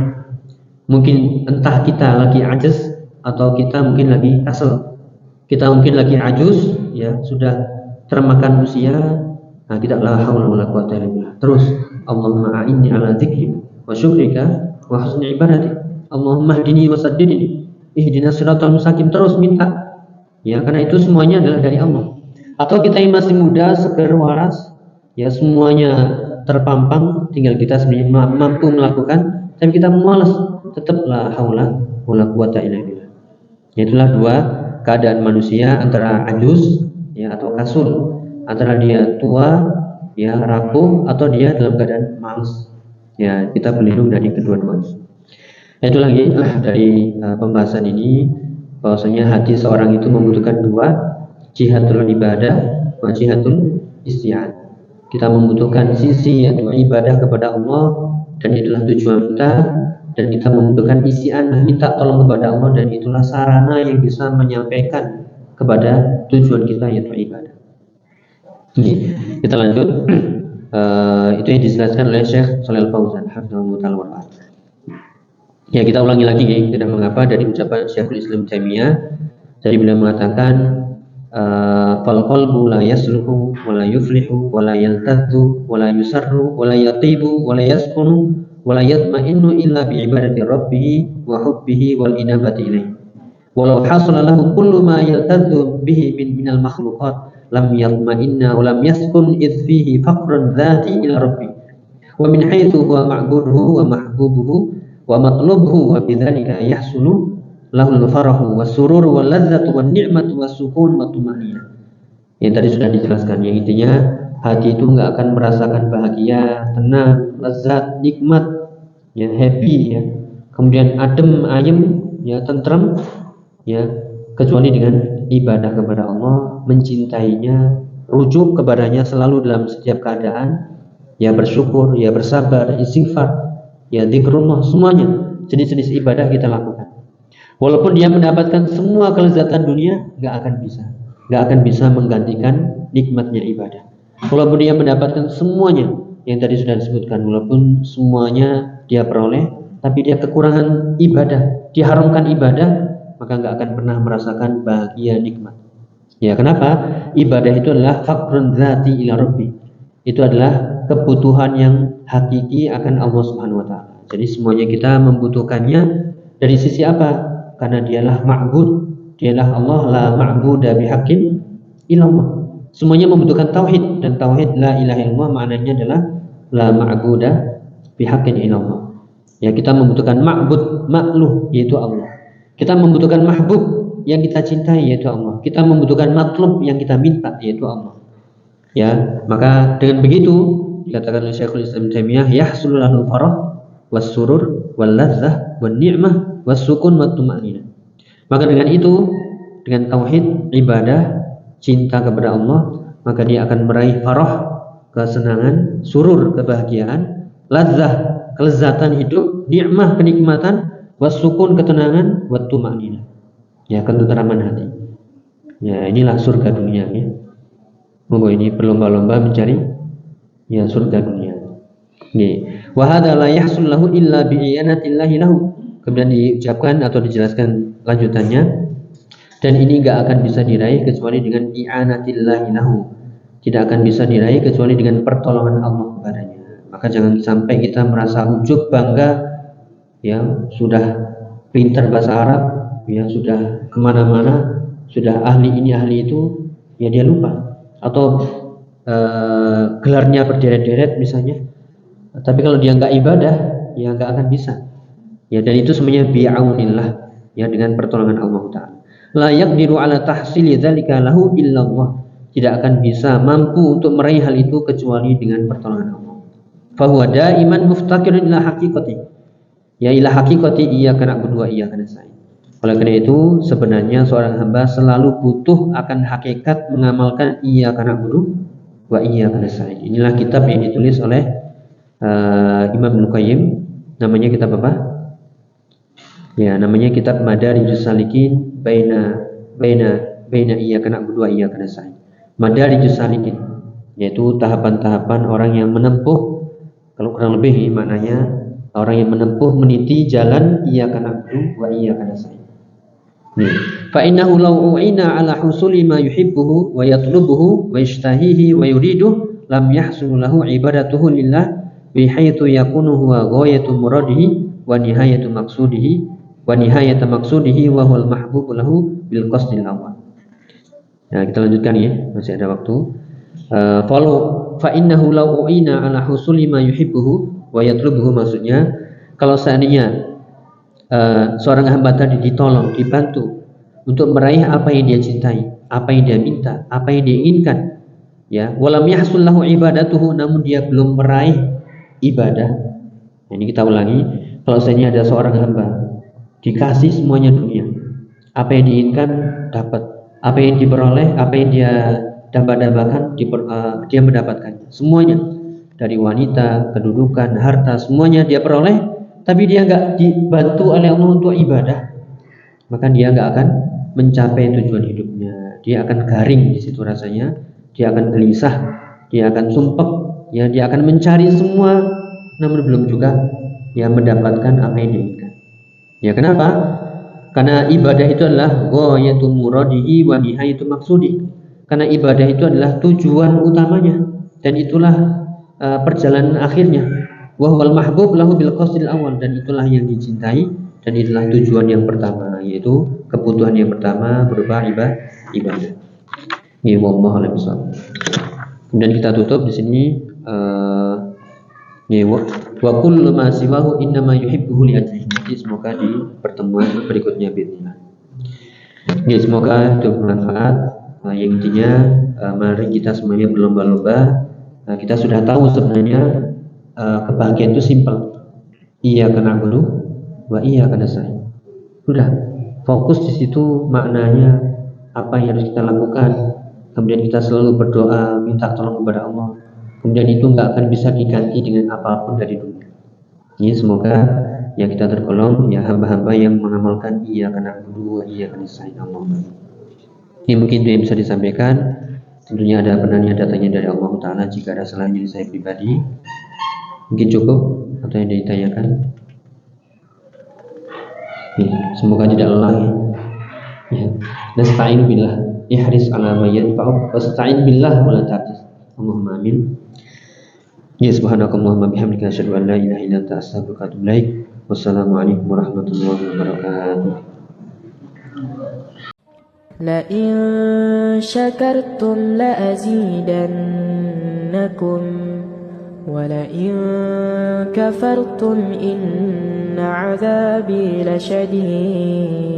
mungkin entah kita lagi ajaz atau kita mungkin lagi kasal, kita mungkin lagi ajuz, ya sudah termakan usia, nah kita la haula wala quwata illa billah. Terus Allahumma a'inni ala dzikri wa syukrika wa husni ibadati. Allahumma hdini wa saddidni ihdinas siratal mustaqim. Terus minta. Ya, karena itu semuanya adalah dari Allah. Atau kita yang masih muda, seger, waras, ya semuanya terpampang, tinggal kita sebenarnya mampu melakukan, tapi kita malas, tetap la haula wala quwata illa billah. Itulah dua keadaan manusia, antara ajuz ya atau kasul, antara dia tua ya rapuh atau dia dalam keadaan malas. Ya, kita berlindung dari kedua-duanya. Itu lagi dari pembahasan ini, bahwasanya hati seorang itu membutuhkan dua, jihadul ibadah wa jihadul isti'an. Kita membutuhkan sisi yaitu ibadah kepada Allah, dan itulah tujuan kita, dan kita membutuhkan isti'an, minta tolong kepada Allah, dan itulah sarana yang bisa menyampaikan kepada tujuan kita yaitu ibadah. Kita lanjut. Itu yang dijelaskan oleh Syekh Shalal Fauzan hafizahullah ta'ala. Ya, kita ulangi lagi ya, tidak mengapa, dari ucapan Syekhul Islam Taimiyah. Jadi beliau mengatakan fal qalbu la yasluhu wa la yuflihu wa la yaltadhu wa la yusarru wa la yatibu wa la yaskunu wa la yatma'innu illa bi ibadati rabbih wa hubbihi wal inabati ilayhi. Walau hasala lahu kullu ma yaltadhu bihi minal makhluqat lam yatma'inna wa lam yaskun idh fihi faqrun dhati ila rabbih wa min haitsu huwa ma'buduhu wa mahbubuhu wa matlubuhu wa bidzalika yahsulu lahul farahu wasurur wal ladzatu wan ni'matu wasukun wa tumaniyah. Yang tadi sudah dijelaskan, yang intinya hati itu enggak akan merasakan bahagia, tenang, lezat, nikmat, ya happy ya. Kemudian adem, ayem, ya tentrem, ya kecuali dengan ibadah kepada Allah, mencintainya, rujuk kepadanya selalu dalam setiap keadaan, ya bersyukur, ya bersabar, istighfar, ya zikrullah, semuanya jenis-jenis ibadah kita lakukan. Walaupun dia mendapatkan semua kelezatan dunia, nggak akan bisa menggantikan nikmatnya ibadah. Walaupun dia mendapatkan semuanya yang tadi sudah disebutkan, walaupun semuanya dia peroleh, tapi dia kekurangan ibadah, diharamkan ibadah, maka nggak akan pernah merasakan bahagia nikmat. Ya, kenapa? Ibadah itu adalah faqrun dzati ila rabbi. Itu adalah kebutuhan yang hakiki akan Allah Subhanahu wa taala. Jadi semuanya kita membutuhkannya dari sisi apa? Karena dialah ma'bud, dialah Allah, la ma'buda bihaqqin illallah. Semuanya membutuhkan tauhid, dan tauhid la ilaha illallah maknanya adalah la ma'buda bihaqqin illallah. Ya, kita membutuhkan ma'bud, makluh, yaitu Allah. Kita membutuhkan mahbub, yang kita cintai, yaitu Allah. Kita membutuhkan matlub, yang kita minta, yaitu Allah. Ya, maka dengan begitu dikatakan oleh Syekhul Islam Taimiyah, yahsulu lahul farah was surur wal ladzah wan ni'mah was sukun wat tumanina. Maka dengan itu, dengan tauhid, ibadah, cinta kepada Allah, maka dia akan meraih farah, kesenangan, surur, kebahagiaan, ladzah, kelezatan hidup, ni'mah, kenikmatan, was sukun, ketenangan, wat tumanina, ya ketenteraman hati. Ya, inilah surga dunia ya. Monggo ini berlomba-lomba mencari ya surga dunia. Nih, wa hadza la yahsul lahu illa bi iyanatillahi lahu. Kemudian diucapkan atau dijelaskan lanjutannya, dan ini enggak akan bisa diraih kecuali dengan i'anatillahi lahu. Tidak akan bisa diraih kecuali dengan pertolongan Allah kepadanya. Maka jangan sampai kita merasa ujub, bangga, ya sudah pintar bahasa Arab, ya sudah kemana-mana, sudah ahli ini ahli itu, ya dia lupa. Atau gelarnya berderet-deret misalnya, tapi kalau dia nggak ibadah, ya nggak akan bisa. Ya, dan itu semuanya bi'aunillah, ya dengan pertolongan Allah Ta'ala. La yaqdiru ala tahsili dzalika lahu illallah. Tidak akan bisa mampu untuk meraih hal itu kecuali dengan pertolongan Allah. Fa huwa daiman muftaqirun ila haqiqati. Ya ila haqiqati iyyaka na'budu wa iyyaka nasta'in. Oleh karena itu, sebenarnya seorang hamba selalu butuh akan hakikat mengamalkan iyyaka na'budu wa iyyaka nasta'in. Inilah kitab yang ditulis oleh Imam Ibnu Qayyim. Namanya kitab apa? Ya, namanya kitab Madarijus Salikin baina iyyaka na'budu wa iyyaka nasta'in. Madarijus Salikin, yaitu tahapan-tahapan orang yang menempuh, kalau kurang lebih maknanya Orang yang menempuh meniti jalan iyyaka na'budu wa iyyaka nasta'in. Fa innahu law u'ina ala husuli ma yuhibbuhu wa yatlubuhu wa yashtahihi wa yuriduhu lam yahsul lahu ibadatuhu lillah bi haitsu yakunu huwa ghayatu muradihi wa nihayatu maqsudihi wa huwal mahbubu lahu bil qasdil awal. Nah, kita lanjutkan ya, masih ada waktu. Fa innahu law u'ina ala husuli ma yuhibbuhu wa yatlubuhu, maksudnya kalau seandainya seorang hamba tadi ditolong, dibantu untuk meraih apa yang dia cintai, apa yang dia minta, apa yang dia inginkan, ya, walam yahsul lahu ibadatuhu, namun dia belum meraih ibadah. Nah, ini kita ulangi, kalau seandainya ada seorang hamba dikasih semuanya dunia, apa yang diinginkan dapat, apa yang diperoleh, apa yang dia dambakan dia mendapatkan semuanya, dari wanita, kedudukan, harta, semuanya dia peroleh, tapi dia nggak dibantu oleh Allah untuk ibadah, maka dia nggak akan mencapai tujuan hidupnya. Dia akan garing di situ rasanya, dia akan gelisah, dia akan sumpek, ya, dia akan mencari semua, namun belum juga ya mendapatkan apa yang diinginkan. Ya, kenapa? Karena ibadah itu adalah ghayatu muradihi wa nihayatu maqsudi. Karena ibadah itu adalah tujuan utamanya dan itulah perjalanan akhirnya. Wa huwal mahbub lahu bil qasdil awal, dan itulah yang dicintai dan itulah tujuan yang pertama, yaitu kebutuhan yang pertama berupa ibadah. Ya, wallahu a'lam bishawab. Kemudian kita tutup di sini wa kullu ma siwahu innama yuhibbuhu li ajlihi. Semoga di pertemuan berikutnya bismillah. Ya, semoga itu bermanfaat. Yang intinya mari kita semuanya berlomba-lomba. Kita sudah tahu sebenarnya kebahagiaan itu simpel. Iyyaka na'budu wa iyyaka nasta'in. Sudah, fokus di situ, maknanya apa yang harus kita lakukan. Kemudian kita selalu berdoa, minta tolong kepada Allah. Kemudian itu nggak akan bisa diganti dengan apapun dari dunia. Ini semoga ya kita tergolong ya hamba-hamba yang mengamalkan iyyaka na'budu wa iyyaka nasta'in. Ini mungkin itu yang bisa disampaikan. Tentunya ada benarnya datanya dari Allah Ta'ala. Jika ada salahnya dari saya pribadi, mungkin cukup atau yang ditanyakan. Semoga tidak lelah ya. Nasta'in billah, ihris ala ma yanfa'uk wasta'in billah wa la ta'jiz. Allahumma amin. Ya, subhanakallahumma bihamdika asyhadu an la ilaha illa anta astaghfiruka wa atubu ilaik. Wassalamualaikum warahmatullahi wabarakatuh. لئن شكرتم لأزيدنكم ولئن كفرتم إن عذابي لشديد